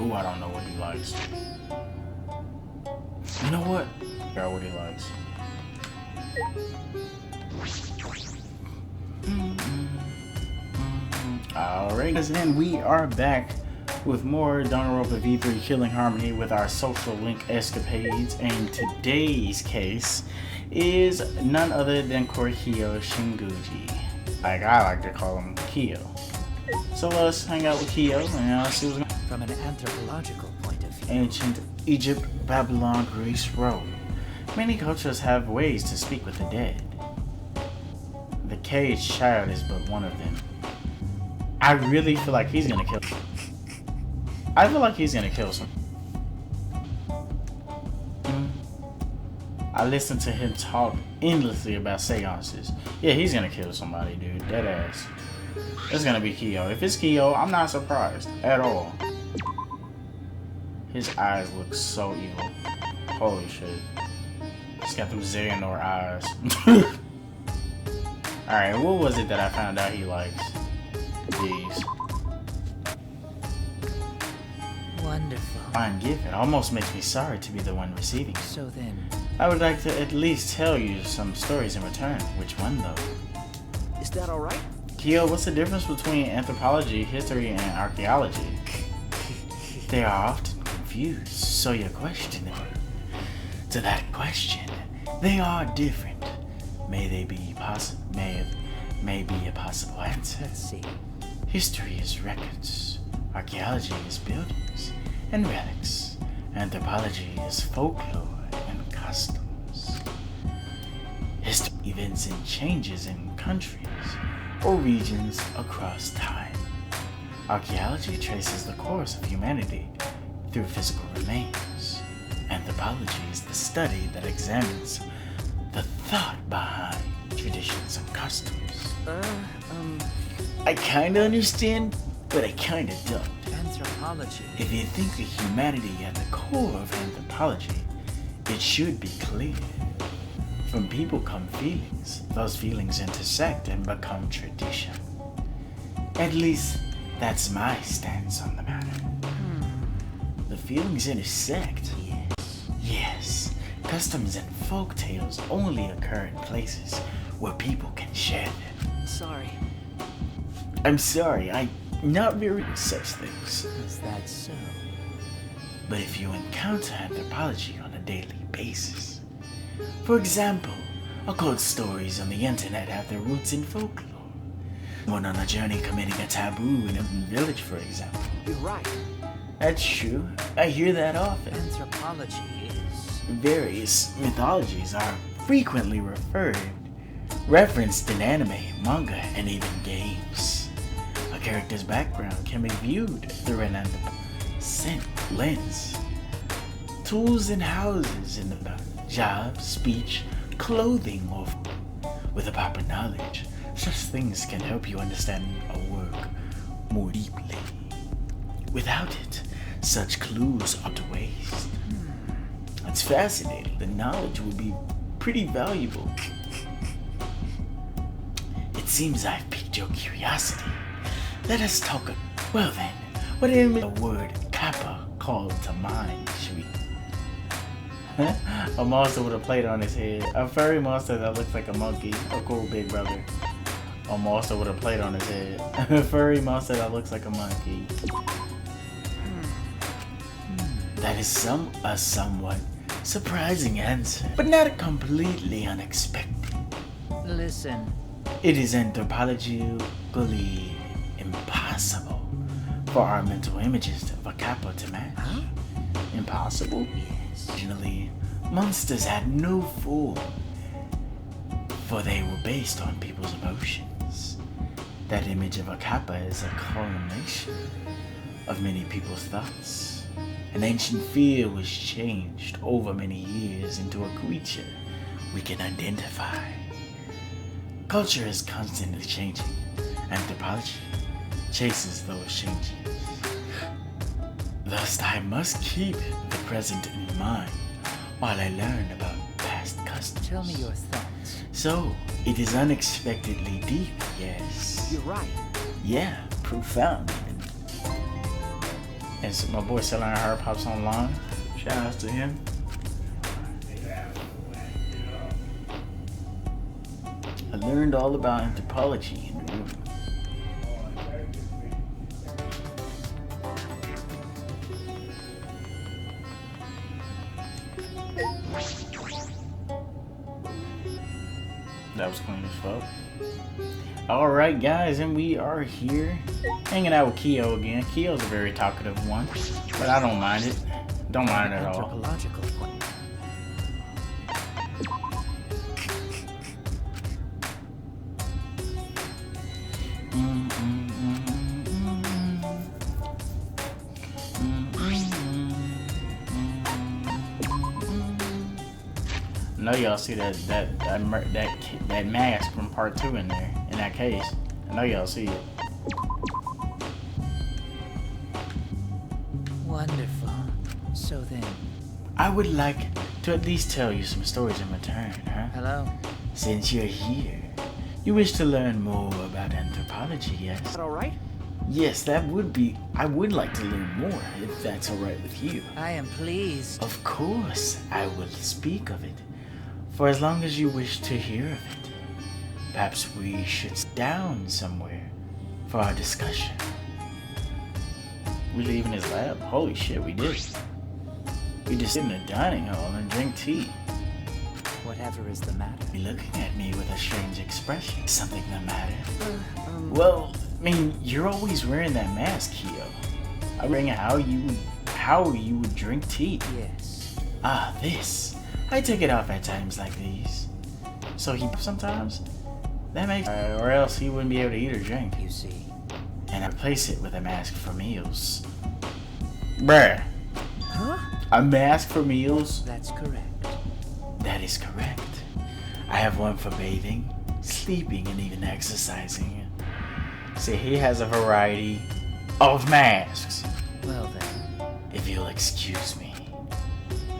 Ooh, I don't know what he likes. You know what? I forgot what he likes. Alright, guys, and we are back with more DanganRonpa V3 Killing Harmony with our social link escapades, and today's case is none other than Korekiyo Shinguji. Like I like to call him Kiyo. So let's hang out with Kiyo and see what's going on. From an anthropological point of view. Ancient Egypt, Babylon, Greece, Rome. Many cultures have ways to speak with the dead. The caged child is but one of them. I really feel like he's gonna kill. I feel like he's gonna kill some. I listened to him talk endlessly about seances. Yeah, he's gonna kill somebody, dude. Dead ass. It's gonna be Kiyo. If it's Kiyo, I'm not surprised at all. His eyes look so evil. Holy shit. He's got them zeiyuga eyes. Alright, what was it that I found out he likes? These. Wonderful. Fine gift. It almost makes me sorry to be the one receiving it. So then, I would like to at least tell you some stories in return. Which one though? is that alright? Kiyo, what's the difference between anthropology, history, and archaeology? They are often confused, so your question to that question, they are different. May they be possible? May be a possible answer. Let's see. History is records. Archaeology is buildings and relics. Anthropology is folklore and customs. History, events and changes in countries or regions across time. Archaeology traces the course of humanity through physical remains. Anthropology is the study that examines the thought behind traditions and customs. I kinda understand, but I kinda don't. Anthropology. If you think of humanity at the core of anthropology, it should be clear. From people come feelings. Those feelings intersect and become tradition. At least, that's my stance on the matter. The feelings intersect. Yes. Customs and folk tales only occur in places where people can share them. Sorry. I'm sorry, I'm not very good at such things. Is that so? But if you encounter anthropology on a daily basis, for example, occult stories on the internet have their roots in folklore. Someone on a journey committing a taboo in a village, for example. You're right. That's true. I hear that often. Anthropology is... Various mythologies are frequently referenced in anime, manga, and even games. A character's background can be viewed through an anthropological lens. Tools and houses in the jobs, speech, clothing, or with a proper knowledge, such things can help you understand a work more deeply. Without it, such clues are to waste. It's fascinating. The knowledge would be pretty valuable. It seems I've piqued your curiosity. Let us talk. Well then, what is the word kappa called to mind, Shuichi? A monster with a plate on his head. A furry monster that looks like a monkey. A cool big brother. A monster with a plate on his head. A furry monster that looks like a monkey. That is a somewhat surprising answer, but not completely unexpected. Listen. It is anthropologically impossible for our mental images of a kappa to match. Huh? Impossible? Yes. Originally, monsters had no form, for they were based on people's emotions. That image of a kappa is a culmination of many people's thoughts. An ancient fear was changed over many years into a creature we can identify. Culture is constantly changing. Anthropology chases those changes. Thus, I must keep the present in mind while I learn about past customs. Tell me your thoughts. So, it is unexpectedly deep, yes. You're right. Yeah, profound. And so my boy Saihara pops online. Shout out to him. I learned all about anthropology in Ryoma. That was clean as fuck. Alright guys, and we are here hanging out with Kyo again. Kyo's a very talkative one, but I don't mind it. Don't mind it at all. Anthropological point. I know y'all see that mask from part 2 in there, in that case. I know y'all see it. Wonderful. So then, I would like to at least tell you some stories in return, huh? hello. Since you're here, you wish to learn more about anthropology, yes? Is that all right? Yes, that would be. I would like to learn more, if that's alright with you. I am pleased. Of course, I will speak of it. For as long as you wish to hear of it, perhaps we should sit down somewhere for our discussion. We leave in his lab? Holy shit, we did. We just sit in the dining hall and drink tea. Whatever is the matter? You're looking at me with a strange expression. Is something the matter? Well, I mean, you're always wearing that mask, Kyo. I'm wondering how you would drink tea. Yes. Ah, this. I take it off at times like these. So he sometimes? That makes or else he wouldn't be able to eat or drink. You see. And I replace it with a mask for meals. Bruh. Huh? A mask for meals? That's correct. That is correct. I have one for bathing, sleeping, and even exercising. See, he has a variety of masks. Well then. If you'll excuse me.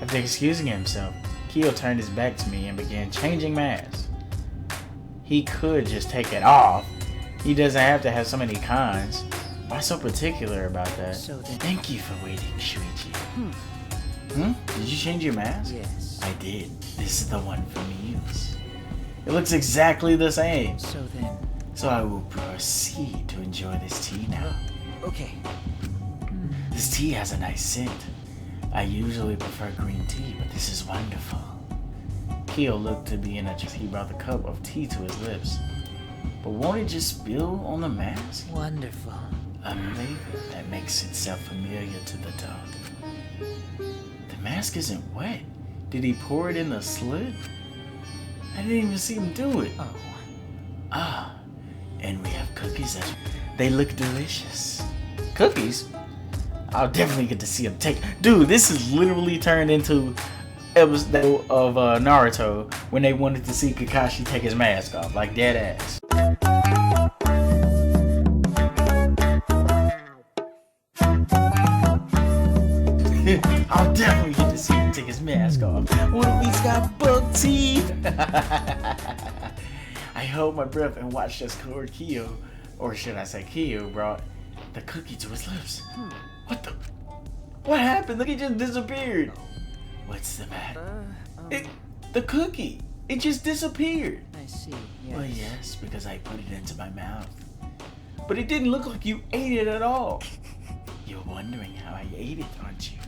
After excusing himself, Kyo turned his back to me and began changing masks. He could just take it off. He doesn't have to have so many kinds. Why so particular about that? So then. Thank you for waiting, Shuichi. Did you change your mask? Yes. I did. This is the one for meals. It looks exactly the same. So then. So I will proceed to enjoy this tea now. Okay. This tea has a nice scent. I usually prefer green tea, but this is wonderful. Kyo looked to be in a he brought the cup of tea to his lips. But won't it just spill on the mask? Wonderful. A flavor that makes itself familiar to the tongue. The mask isn't wet. Did he pour it in the slit? I didn't even see him do it. Oh. Ah, and we have cookies. They look delicious. Cookies? I'll definitely get to see him take. Dude, this is literally turned into episode of Naruto when they wanted to see Kakashi take his mask off, like dead ass. I'll definitely get to see him take his mask off. What if he's got buck teeth? I held my breath and watched as Korekiyo, or should I say Kyo, brought the cookie to his lips. What the? What happened? Look, he just disappeared. What's the matter? The cookie. It just disappeared. I see. Yes. Well, yes, because I put it into my mouth. But it didn't look like you ate it at all. You're wondering how I ate it, aren't you?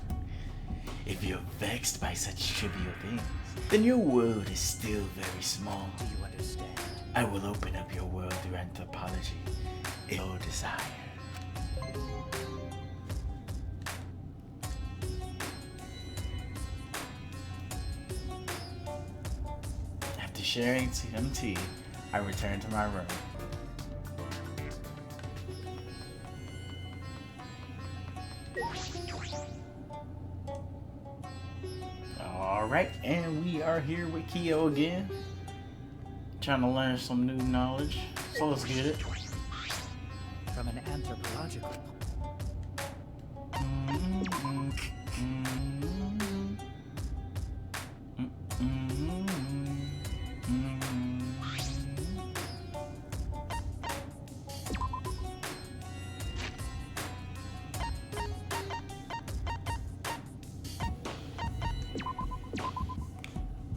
If you're vexed by such trivial things, then your world is still very small. Do you understand? I will open up your world through anthropology if you desire. After sharing some tea, I returned to my room. Alright, and we are here with Kyo again. Trying to learn some new knowledge. So let's get it. From an anthropological.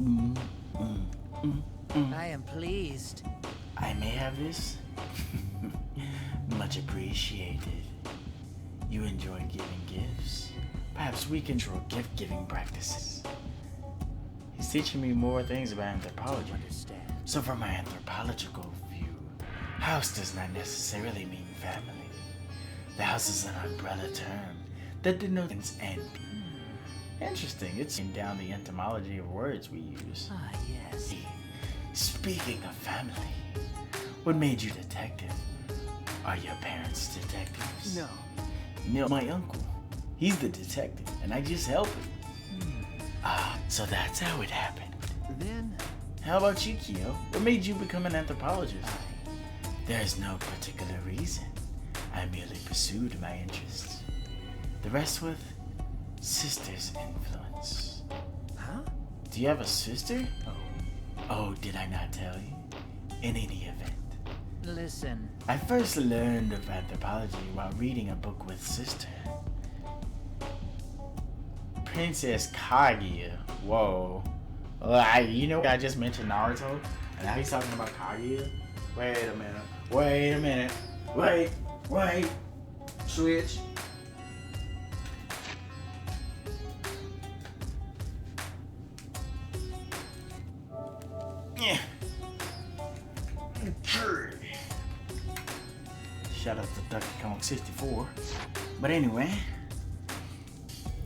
Mm, mm, mm, mm. I am pleased. I may have this. Much appreciated. You enjoy giving gifts. Perhaps we can draw gift-giving practices. He's teaching me more things about anthropology. Understand. So from my anthropological view, house does not necessarily mean family. The house is an umbrella term that denotes end. Interesting, it's down the etymology of words we use. Ah, yes. Speaking of family, what made you detective? Are your parents detectives? No. No, my uncle. He's the detective, and I just help him. Ah, so that's how it happened. Then How about you, Kyo? What made you become an anthropologist? There's no particular reason. I merely pursued my interests. The rest with sister's influence. Huh? Do you have a sister? Oh. Oh, did I not tell you? In any event, Listen. I first learned of anthropology while reading a book with sister. Princess Kaguya. Whoa. You know, I just mentioned Naruto, and now he's talking about Kaguya. Wait a minute. Wait a minute. Wait. Switch. Yeah. Shout out to Donkey Kong 64. But anyway,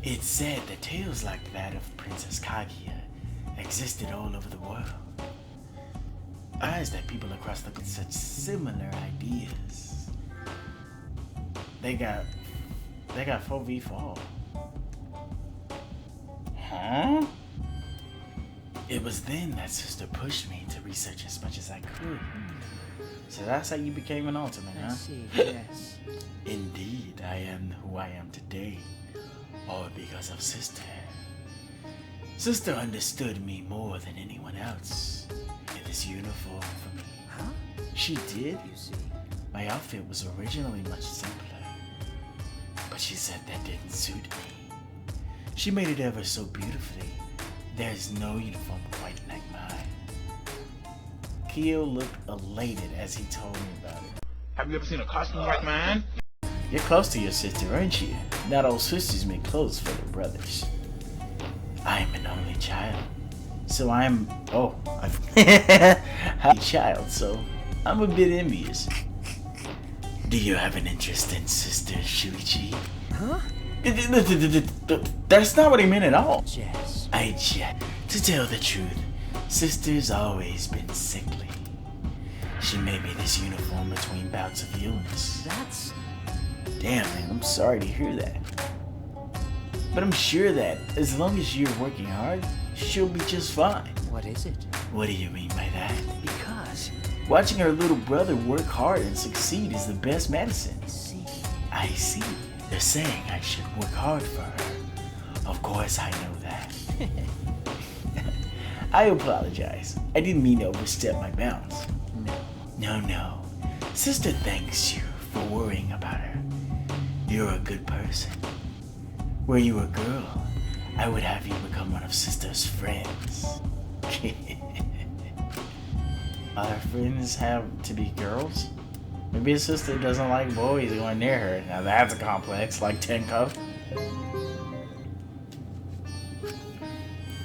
it's said that tales like that of Princess Kaguya existed all over the world. Eyes that people across the such similar ideas. They got 4v4. Huh? It was then that sister pushed me to research as much as I could. So that's how you became an ultimate, I huh? see, yes. Indeed, I am who I am today. All because of sister. Sister understood me more than anyone else. In this uniform for me. Huh? She did. You see. My outfit was originally much simpler. But she said that didn't suit me. She made it ever so beautifully. There's no uniform quite like mine. Kyo looked elated as he told me about it. Have you ever seen a costume like mine? You're close to your sister, aren't you? Not all sisters make clothes for their brothers. I'm an only child. So I'm a child, so I'm a bit envious. Do you have an interest in Sister Shuichi? Huh? That's not what he meant at all. Yes. To tell the truth, Sister's always been sickly. She made me this uniform between bouts of illness. That's... Damn, man, I'm sorry to hear that. But I'm sure that as long as you're working hard, she'll be just fine. What is it? What do you mean by that? Because... Watching her little brother work hard and succeed is the best medicine. I see. I see. They're saying I should work hard for her. Of course I know that. I apologize. I didn't mean to overstep my bounds. No. Sister thanks you for worrying about her. You're a good person. Were you a girl, I would have you become one of Sister's friends. Our friends have to be girls? Maybe his sister doesn't like boys going near her. Now that's a complex, like Tenko.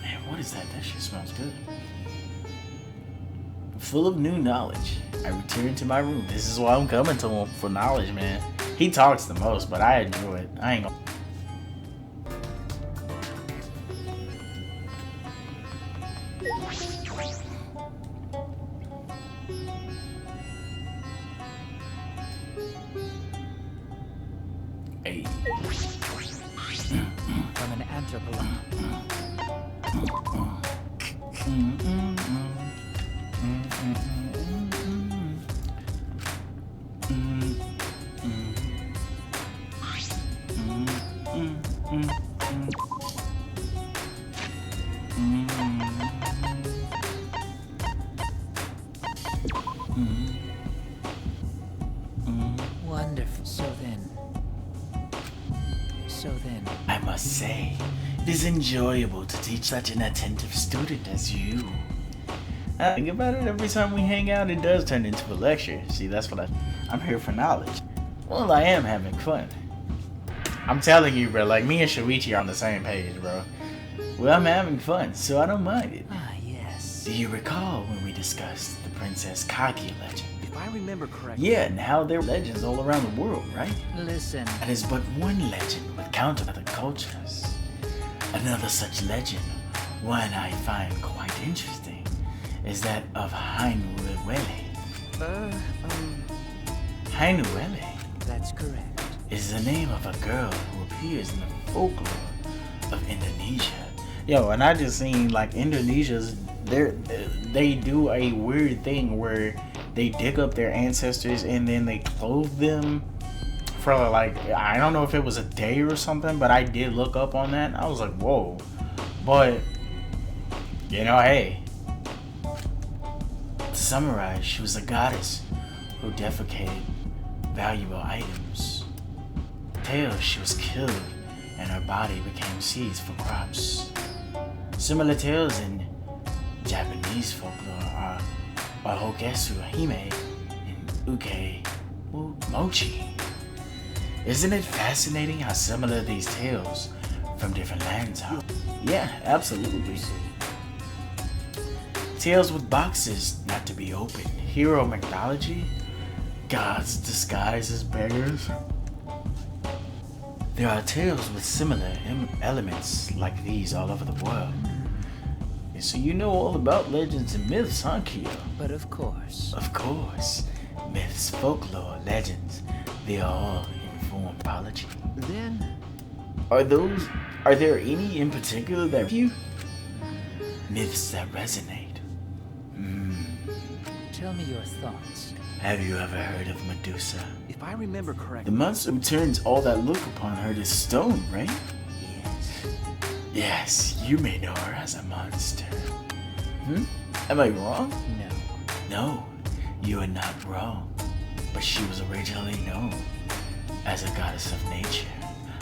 Man, what is that? That shit smells good. Full of new knowledge, I return to my room. This is why I'm coming to him for knowledge, man. He talks the most, but I enjoy it. I ain't gonna... Hey. From an anthropologist. Wonderful. So then, I must say, it is enjoyable to teach such an attentive student as you. I think about it every time we hang out, it does turn into a lecture. See, that's what I'm here for knowledge. Well, I am having fun. I'm telling you, bro, like me and Shuichi are on the same page, bro. Well, I'm having fun, so I don't mind it. Ah, yes. Do you recall when we discussed the Princess Kaede legend? If I remember correctly. Yeah, and how there are legends all around the world, right? Listen. That is but one legend with counter other cultures. Another such legend, one I find quite interesting, is that of Hainuwele. Hainuwele That's correct. is the name of a girl who appears in the folklore of Indonesia. Yo, and I just seen like Indonesia's, they do a weird thing where they dig up their ancestors and then they clothe them for like, I don't know if it was a day or something, but I did look up on that. I was like, whoa. But, you know, hey. To summarize, she was a goddess who defecated valuable items. Tales she was killed and her body became seeds for crops. Similar tales in Japanese folklore are Hokesu Hime and Uke Mochi. Isn't it fascinating how similar these tales from different lands are? Yeah, absolutely. Tales with boxes not to be opened. Hero mythology. Gods disguised as beggars. There are tales with similar elements like these all over the world. So you know all about legends and myths, huh, Kyo? But of course. Of course. Myths, folklore, legends, they are all inform mythology. Then, Are there any in particular that you? Myths that resonate. tell me your thoughts. Have you ever heard of Medusa? If I remember The correctly. monster who turns all that look upon her to stone, right? Yes. Yes, you may know her as a monster. Am I wrong? No. No, you are not wrong. But she was originally known as a goddess of nature.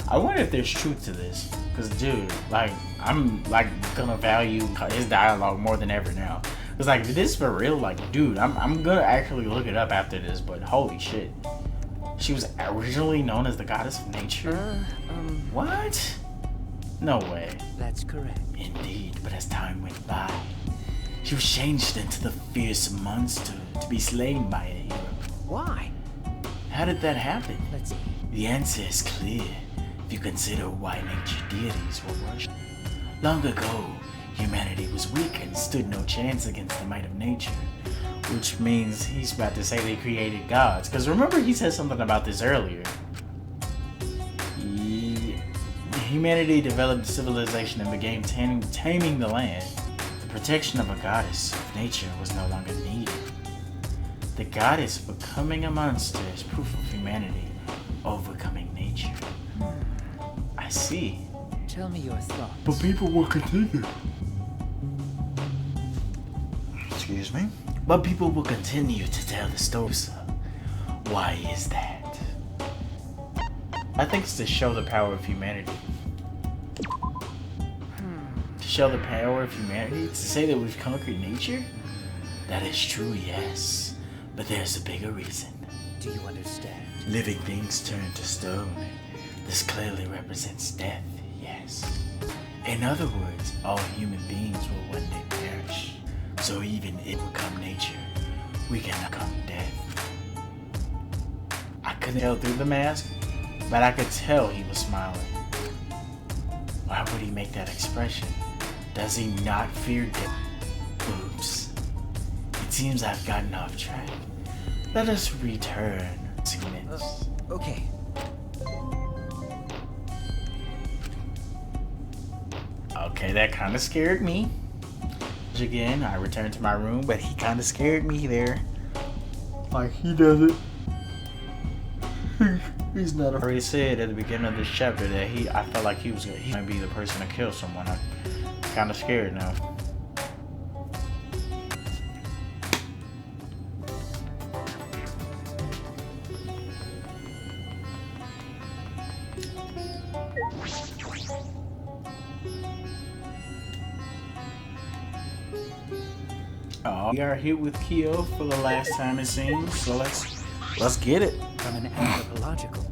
I wonder if there's truth to this. Cause dude, like, I'm like gonna value his dialogue more than ever now. Cause like, this is for real, like, dude, I'm gonna actually look it up after this, but holy shit. She was originally known as the goddess of nature? What? No way. That's correct. Indeed, but as time went by, she was changed into the fierce monster to be slain by a hero. Why? How did that happen? Let's see. The answer is clear if you consider why nature deities were worshipped. Long ago, humanity was weak and stood no chance against the might of nature. Which means he's about to say they created gods. Because remember he said something about this earlier. Humanity developed civilization and began taming the land. The protection of a goddess of nature was no longer needed. The goddess becoming a monster is proof of humanity overcoming nature. I see. Tell me your thoughts. But people will continue. Excuse me? But people will continue to tell the stories. Why is that? I think it's to show the power of humanity. To show the power of humanity? To say that we've conquered nature? That is true, yes. But there's a bigger reason. Do you understand? Living things turn to stone. This clearly represents death, yes. In other words, all human beings will one day perish. So even if we become nature, we cannot become death. I couldn't tell through the mask, but I could tell he was smiling. Why would he make that expression? Does he not fear death? Oops. It seems I've gotten off track. Let us return to myths. Okay. Okay, that kind of scared me. Again, I returned to my room, but he kind of scared me there. Like he doesn't. He's not. I already said at the beginning of this chapter that I felt like he's gonna be the person to kill someone. I'm kind of scared now. We are here with Kyo for the last time it seems, so let's get it. From an anthropological.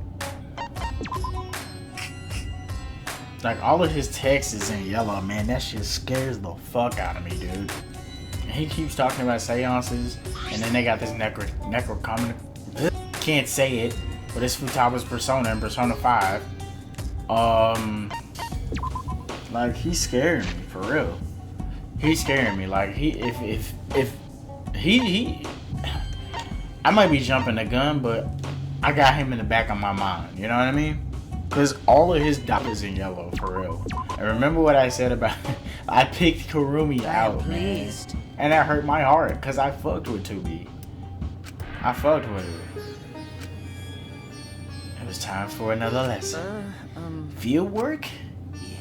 Like all of his text is in yellow, man. That shit scares the fuck out of me, dude. And he keeps talking about seances, and then they got this necrocomic. Can't say it, but it's Futaba's persona in Persona 5. Like he's scaring me for real. He's scaring me. Like if he I might be jumping the gun, but I got him in the back of my mind. You know what I mean? Because all of his dot is in yellow for real. And remember what I said about I picked Kirumi out, man, and that hurt my heart because I fucked with 2B. I fucked with her. It was time for another lesson. Field work?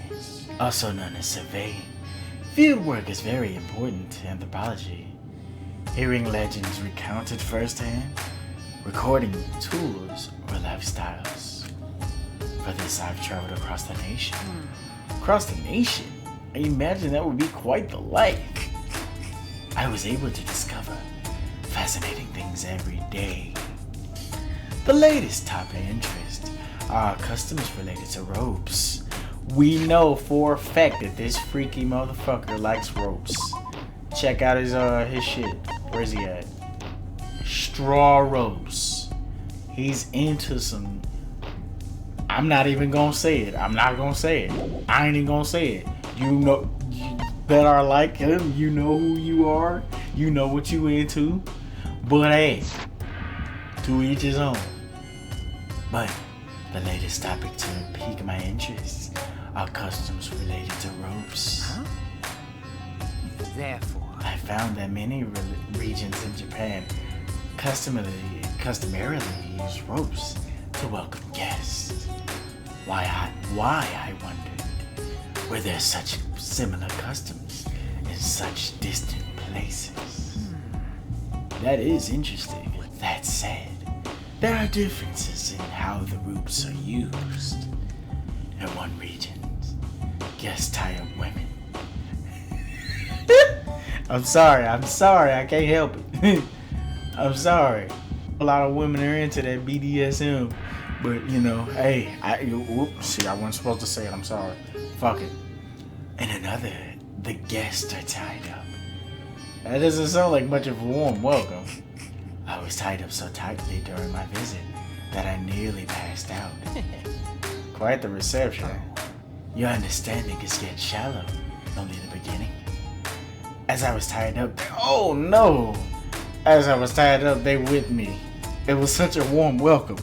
Yes. Also known as surveying. Field work is very important to anthropology. Hearing legends recounted firsthand, recording tours or lifestyles. For this, I've traveled across the nation. Across the nation? I imagine that would be quite the life. I was able to discover fascinating things every day. The latest topic of interest are customs related to ropes. We know for a fact that this freaky motherfucker likes ropes. Check out his shit. Where's he at? Straw ropes. He's into some. I'm not even gonna say it. I'm not gonna say it. I ain't even gonna say it. You know that are like him. You know who you are. You know what you into. But hey, to each his own. But the latest topic to pique my interest are customs related to ropes. Huh? Therefore, I found that many regions in Japan customarily use ropes to welcome guests. Why I wondered, were there such similar customs in such distant places? That is interesting. With that said, there are differences in how the ropes are used. In one region, guests tie up women. I'm sorry, I can't help it. I'm sorry. A lot of women are into that BDSM, but you know, hey, whoops, I wasn't supposed to say it, I'm sorry. Fuck it. In another, the guests are tied up. That doesn't sound like much of a warm welcome. I was tied up so tightly during my visit that I nearly passed out. Quite the reception. Your understanding is getting shallow, only the beginning. As I was tied up, oh no! As I was tied up, they with me. It was such a warm welcome.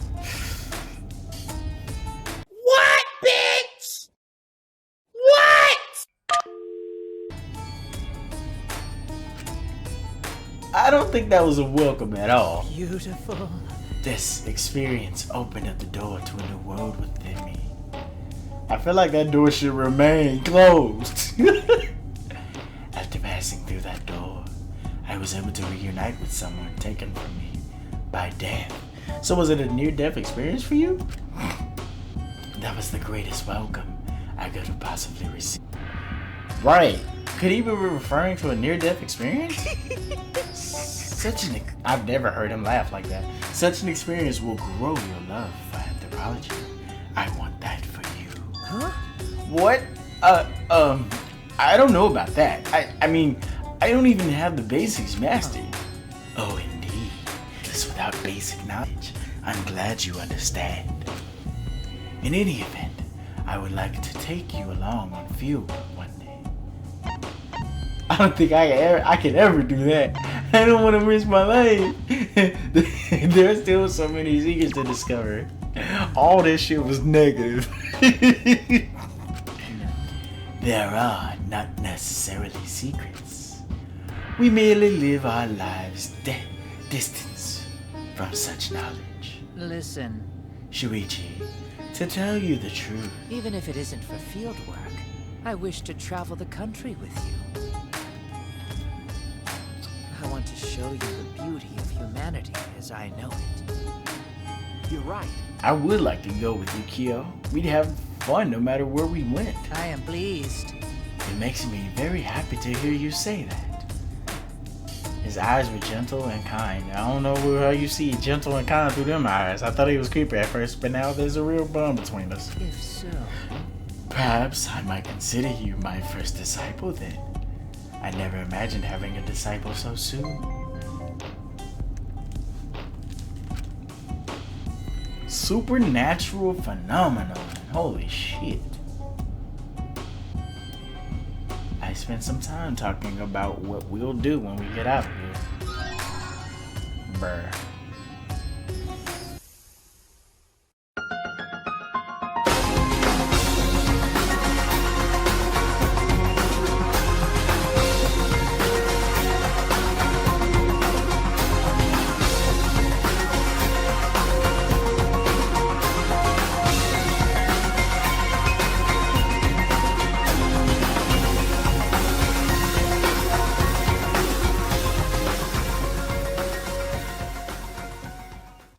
What, bitch? What? I don't think that was a welcome at all. beautiful. This experience opened up the door to a new world within me. I feel like that door should remain closed. After passing through that door, I was able to reunite with someone taken from me by death. So was it a near-death experience for you? That was the greatest welcome I could have possibly received. Right. Could he be referring to a near-death experience? I've never heard him laugh like that. Such an experience will grow your love for anthropology. I want that for you. Huh? What? I don't know about that. I mean, I don't even have the basics mastered. Oh, indeed. Just without basic knowledge. I'm glad you understand. In any event, I would like to take you along on field work one day. I don't think I can ever do that. I don't want to risk my life. There's still so many secrets to discover. All this shit was negative. There are not necessarily secrets. We merely live our lives distance from such knowledge. Listen, Shuichi, to tell you the truth, even if it isn't for field work, I wish to travel the country with you. I want to show you the beauty of humanity as I know it. You're right. I would like to go with you, Kyo. We'd have fun no matter where we went. I am pleased. It makes me very happy to hear you say that. His eyes were gentle and kind. I don't know how you see gentle and kind through them eyes. I thought he was creepy at first, but now there's a real bond between us. If so... Perhaps I might consider you my first disciple then. I never imagined having a disciple so soon. Supernatural phenomenon. Holy shit. I spent some time talking about what we'll do when we get out of here. Bruh.